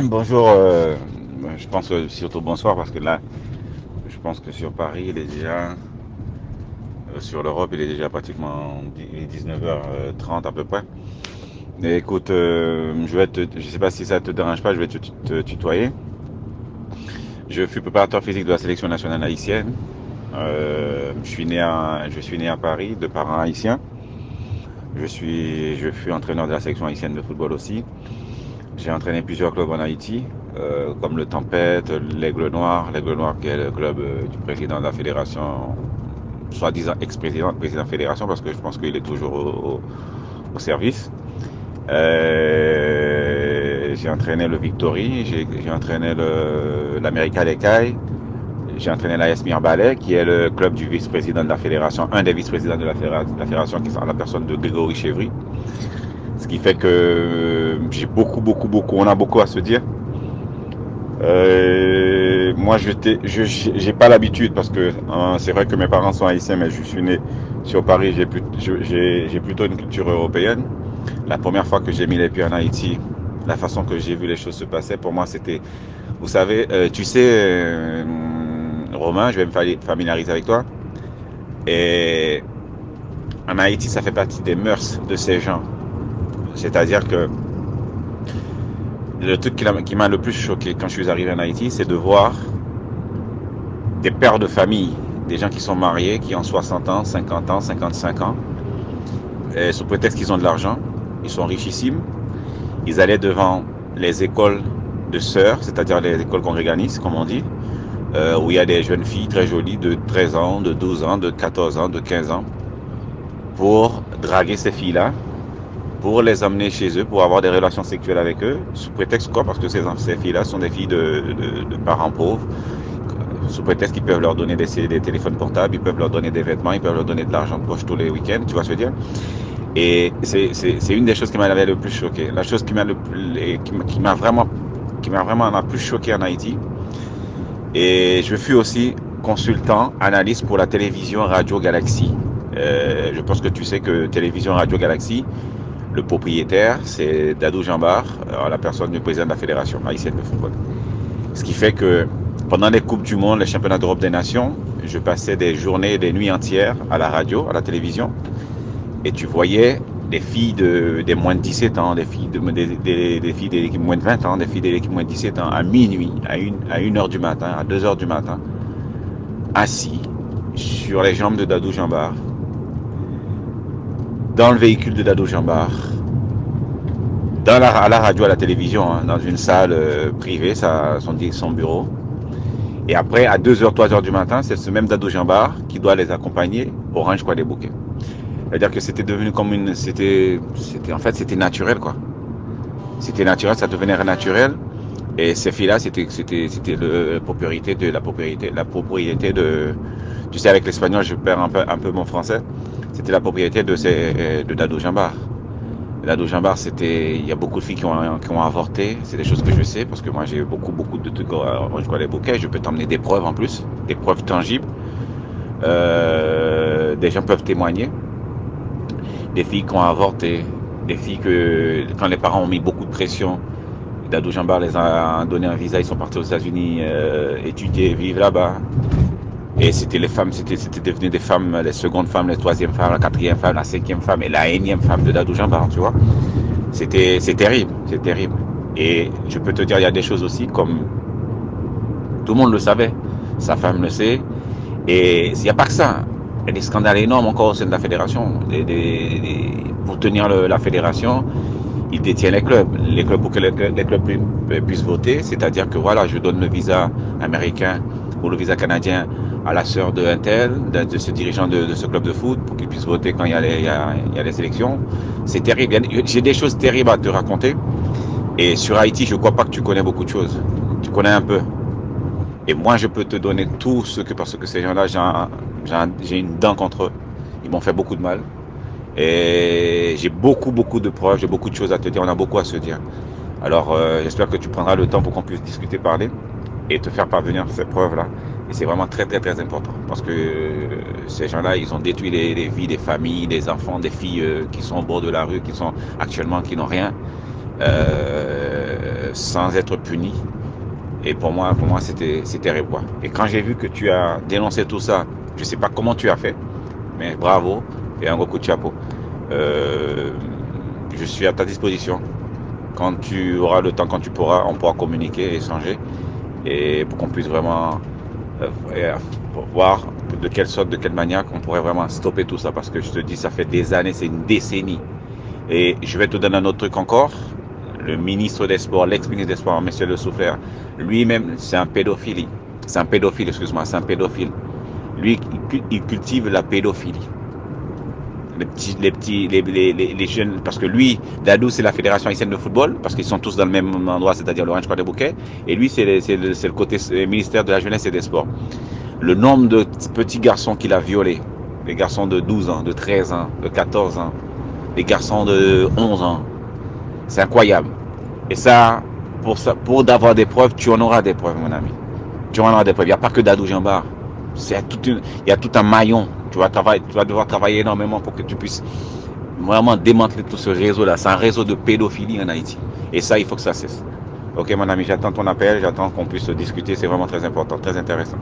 Bonjour, je pense surtout bonsoir parce que là, je pense que sur Paris, il est déjà, sur l'Europe, il est déjà pratiquement 19h30 à peu près. Et écoute, je sais pas si ça te dérange pas, je vais te tutoyer. Je fus préparateur physique de la sélection nationale haïtienne. Je suis né à Paris de parents haïtiens. Je fus entraîneur de la sélection haïtienne de football aussi. J'ai entraîné plusieurs clubs en Haïti, comme le Tempête, l'Aigle Noir qui est le club du président de la fédération, soi-disant ex-président, président de la fédération, parce que je pense qu'il est toujours au service. J'ai entraîné le Victory, j'ai entraîné l'América Lecaille, j'ai entraîné l'AS Mirbalais, qui est le club du vice-président de la fédération, un des vice-présidents de la fédération, qui est la personne de Grégory Chevry. Ce qui fait que j'ai on a beaucoup à se dire. Moi, j'ai pas l'habitude parce que c'est vrai que mes parents sont haïtiens, mais je suis né sur Paris. J'ai plutôt une culture européenne. La première fois que j'ai mis les pieds en Haïti, la façon que j'ai vu les choses se passer, pour moi, c'était, vous savez, tu sais, Romain, je vais me familiariser avec toi. Et en Haïti, ça fait partie des mœurs de ces gens. C'est-à-dire que le truc qui m'a le plus choqué quand je suis arrivé en Haïti, c'est de voir des pères de famille, des gens qui sont mariés, qui ont 60 ans, 50 ans, 55 ans, et sous prétexte qu'ils ont de l'argent, ils sont richissimes, ils allaient devant les écoles de sœurs, c'est-à-dire les écoles congréganistes, comme on dit, où il y a des jeunes filles très jolies de 13 ans, de 12 ans, de 14 ans, de 15 ans, pour draguer ces filles-là, pour les emmener chez eux, pour avoir des relations sexuelles avec eux, sous prétexte quoi? Parce que ces filles-là sont des filles de parents pauvres, sous prétexte qu'ils peuvent leur donner des téléphones portables, ils peuvent leur donner des vêtements, ils peuvent leur donner de l'argent de poche tous les week-ends, tu vois ce que je veux dire? Et c'est une des choses qui m'avait le plus choqué. La chose qui m'a vraiment la plus choqué en Haïti. Et je fus aussi consultant, analyste pour la télévision Radio Galaxy. Je pense que tu sais que télévision Radio Galaxy, le propriétaire, c'est Dadou Jambar, la personne du président de la Fédération haïtienne de football. Ce qui fait que pendant les Coupes du Monde, les Championnats d'Europe des Nations, je passais des journées, des nuits entières à la radio, à la télévision, et tu voyais des filles des moins de 17 ans, des filles des filles de l'équipe moins de 20 ans, des filles de l'équipe moins de 17 ans, à minuit, à 1h du matin, à 2h du matin, assis sur les jambes de Dadou Jambar, dans le véhicule de Dadou Jambar, à la radio, à la télévision, hein, dans une salle privée, son bureau. Et après, à 2h, 3h du matin, c'est ce même Dadou Jambar qui doit les accompagner au Ranch Quoi des Bouquets. C'est-à-dire que c'était devenu comme en fait, c'était naturel, quoi. C'était naturel, ça devenait naturel. Et ces filles-là, c'était la propriété de, tu sais, avec l'espagnol, je perds un peu mon français. C'était la propriété de Dadou Jambar. Dadou Jambar, il y a beaucoup de filles qui ont avorté. C'est des choses que je sais parce que moi, j'ai beaucoup de trucs, je vois les bouquets. Je peux t'emmener des preuves en plus, des preuves tangibles. Des gens peuvent témoigner. Des filles qui ont avorté, des filles que, quand les parents ont mis beaucoup de pression, Dadou Jambar les a donné un visa, ils sont partis aux États-Unis étudier, vivre là-bas. Et c'était devenu des femmes, les secondes femmes, les troisièmes femmes, la quatrième femme, la cinquième femme et la énième femme de Dadou Jambar, tu vois. C'est terrible, c'est terrible. Et je peux te dire, il y a des choses aussi comme tout le monde le savait, sa femme le sait. Et il n'y a pas que ça. Il y a des scandales énormes encore au sein de la fédération. Pour tenir la fédération, il détient les clubs. Les clubs pour que les clubs puissent voter, c'est-à-dire que voilà, je donne le visa américain ou le visa canadien à la sœur de un tel, de ce dirigeant de ce club de foot, pour qu'il puisse voter quand il y a les élections. C'est terrible. J'ai des choses terribles à te raconter. Et sur Haïti, je ne crois pas que tu connais beaucoup de choses. Tu connais un peu. Et moi, je peux te donner tout ce que, parce que ces gens-là, j'ai une dent contre eux. Ils m'ont fait beaucoup de mal. Et j'ai beaucoup de preuves, j'ai beaucoup de choses à te dire, on a beaucoup à se dire. Alors, j'espère que tu prendras le temps pour qu'on puisse discuter, parler et te faire parvenir ces preuves-là. Et c'est vraiment très important. Parce que ces gens-là, ils ont détruit les vies des familles, des enfants, des filles qui sont au bord de la rue, qui n'ont rien. sans être puni. Et pour moi c'était terrible, quoi. Et quand j'ai vu que tu as dénoncé tout ça, je sais pas comment tu as fait, mais bravo et un gros coup de chapeau. Je suis à ta disposition. Quand tu auras le temps, quand tu pourras, on pourra communiquer, échanger, et pour qu'on puisse vraiment voir de quelle sorte, de quelle manière qu'on pourrait vraiment stopper tout ça. Parce que je te dis, ça fait des années, c'est une décennie. Et je vais te donner un autre truc encore. Le ministre des Sports, l'ex-ministre des Sports, monsieur Le Souffleur, lui-même, c'est un pédophile. C'est un pédophile, excuse-moi, c'est un pédophile. Lui, il cultive la pédophilie. Les jeunes, parce que lui, Dadou, c'est la fédération haïtienne de football, parce qu'ils sont tous dans le même endroit, c'est-à-dire l'Orange Croix des Bouquets, et lui, c'est le côté ministère de la jeunesse et des sports. Le nombre de petits garçons qu'il a violés, des garçons de 12 ans, de 13 ans, de 14 ans, des garçons de 11 ans, c'est incroyable. Et ça, pour d'avoir des preuves, tu en auras des preuves, mon ami. Tu en auras des preuves. Il n'y a pas que Dadou Jambar. Il y a tout un maillon. Tu vas devoir travailler énormément pour que tu puisses vraiment démanteler tout ce réseau-là. C'est un réseau de pédophilie en Haïti. Et ça, il faut que ça cesse. Ok, mon ami, j'attends ton appel. J'attends qu'on puisse discuter. C'est vraiment très important, très intéressant.